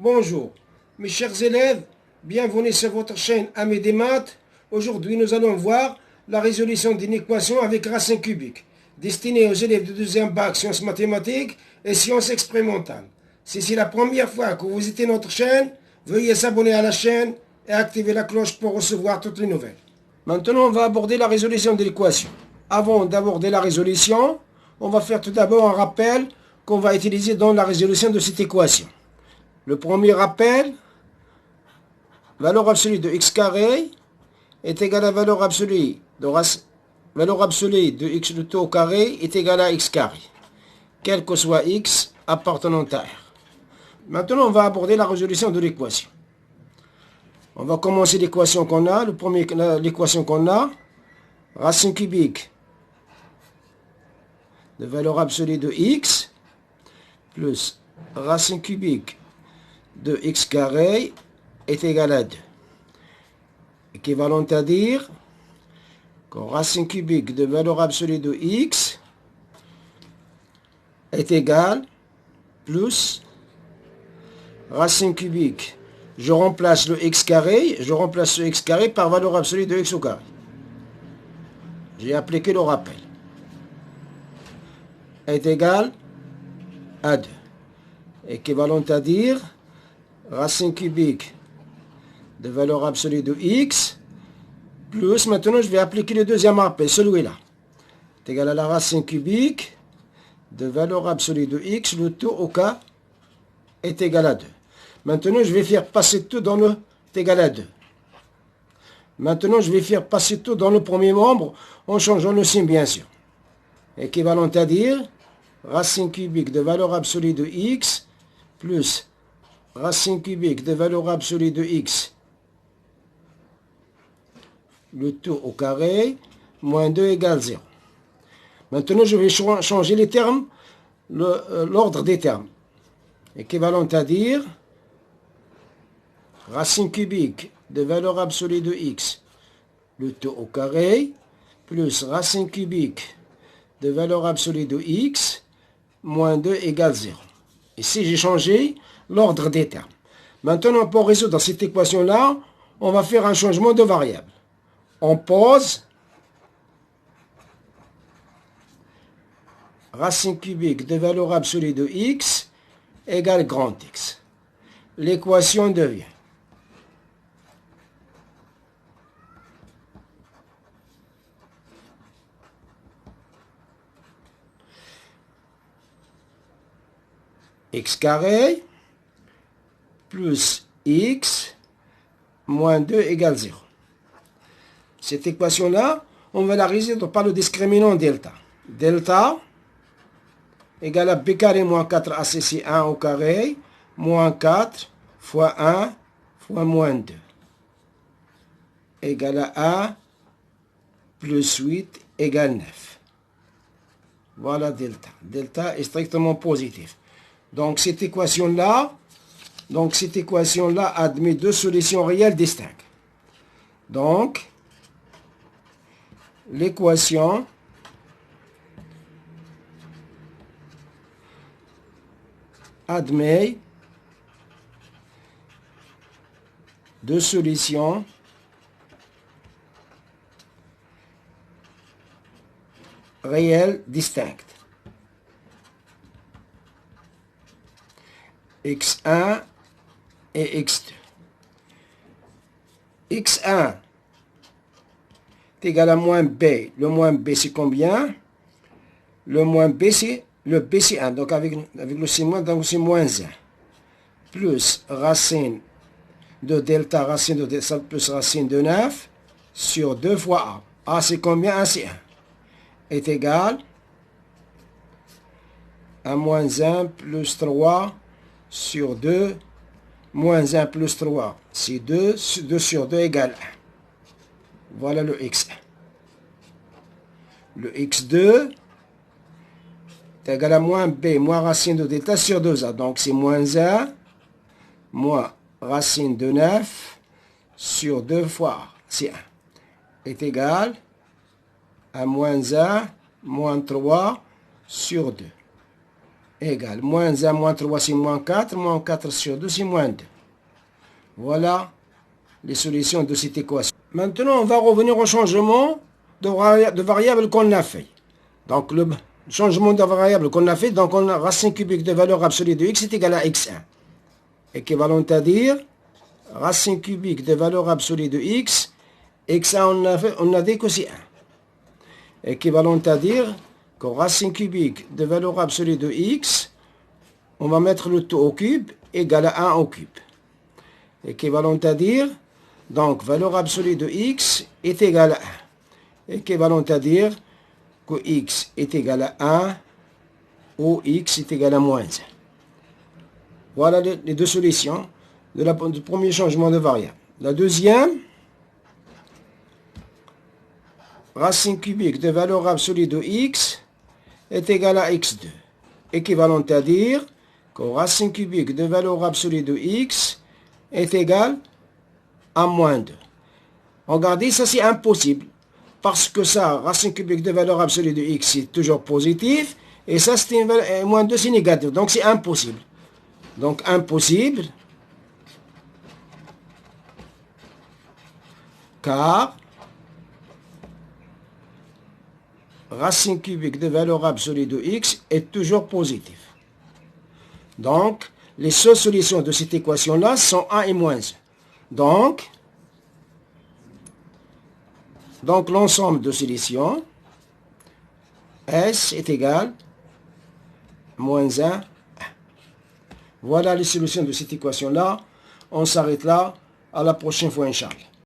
Bonjour, mes chers élèves, bienvenue sur votre chaîne Amis des maths. Aujourd'hui, nous allons voir la résolution d'une équation avec racine cubique, destinée aux élèves de deuxième bac sciences mathématiques et sciences expérimentales. Si c'est la première fois que vous visitez notre chaîne, veuillez s'abonner à la chaîne et activer la cloche pour recevoir toutes les nouvelles. Maintenant, on va aborder la résolution de l'équation. Avant d'aborder la résolution, on va faire tout d'abord un rappel qu'on va utiliser dans la résolution de cette équation. Le premier rappel, valeur absolue de x carré est égale à valeur absolue de x de tout au carré est égale à x carré, quel que soit x appartenant à R. Maintenant, on va aborder la résolution de l'équation. On va commencer l'équation qu'on a. L'équation qu'on a, racine cubique de valeur absolue de x plus racine cubique de x carré est égal à 2. Équivalent à dire que racine cubique de valeur absolue de x est égal plus racine cubique. Je remplace le x carré par valeur absolue de x au carré. J'ai appliqué le rappel. Est égal à 2. Équivalent à dire racine cubique de valeur absolue de x plus, maintenant je vais appliquer le deuxième rappel, celui-là. C'est égal à la racine cubique de valeur absolue de x, le tout au cas est égal à 2. Maintenant je vais faire passer tout dans le égal à 2. Maintenant je vais faire passer tout dans le premier membre en changeant le signe bien sûr. Équivalent à dire racine cubique de valeur absolue de x plus racine cubique de valeur absolue de x, le tout au carré, moins 2 égale 0. Maintenant, je vais changer les termes, l'ordre des termes. Équivalent à dire racine cubique de valeur absolue de x, le tout au carré, plus racine cubique de valeur absolue de x, moins 2 égale 0. Ici, j'ai changé l'ordre des termes. Maintenant, pour résoudre cette équation-là, on va faire un changement de variable. On pose racine cubique de valeur absolue de x égale grand X. L'équation devient x carré plus x moins 2 égale 0. Cette équation-là, on va la résoudre par le discriminant delta. Delta égale à b carré moins 4ac 1 au carré, moins 4 fois 1 fois moins 2. Égale à 1 plus 8 égale 9. Voilà delta. Delta est strictement positif. Donc cette équation-là admet deux solutions réelles distinctes. Donc, l'équation admet deux solutions réelles distinctes. x1 et x2. x1 est égal à moins b. Le moins b, c'est combien? Le moins b, c'est le b, c'est 1. Donc, avec le c moins, donc c'est moins 1. Plus racine de delta, racine de delta, plus racine de 9 sur 2 fois a. A, c'est combien? 1, c'est 1. Est égal à moins 1 plus 3 sur 2, moins 1 plus 3, c'est 2, 2 sur 2 égale 1. Voilà le x1. Le x2 est égal à moins b, moins racine de delta sur 2a. Donc c'est moins 1, moins racine de 9 sur 2 fois a, c'est 1. Est égal à moins 1, moins 3 sur 2. égale moins 1, moins 3, c'est moins 4. Moins 4 sur 2, c'est moins 2. Voilà les solutions de cette équation. Maintenant, on va revenir au changement de variable qu'on a fait. Donc, le changement de variable qu'on a fait, donc on a racine cubique de valeur absolue de x est égal à x1. Équivalent à dire, racine cubique de valeur absolue de x, x1 on a dit que c'est 1. Équivalent à dire que racine cubique de valeur absolue de x, on va mettre le tout au cube, égal à 1 au cube. Équivalent à dire, donc valeur absolue de x est égal à 1. Équivalent à dire que x est égal à 1 ou x est égal à moins 1. Voilà les deux solutions du premier changement de variable. La deuxième, racine cubique de valeur absolue de x est égal à x2. Équivalent à dire que racine cubique de valeur absolue de x est égal à moins 2. Regardez, ça c'est impossible. Parce que ça, racine cubique de valeur absolue de x, c'est toujours positif. Et ça, c'est moins 2, c'est négatif. Donc c'est impossible. Donc impossible. Car racine cubique de valeur absolue de x est toujours positif. Donc, les seules solutions de cette équation-là sont 1 et moins 1. Donc l'ensemble de solutions, S est égal à moins 1. Voilà les solutions de cette équation-là. On s'arrête là. À la prochaine fois, Inch'Allah.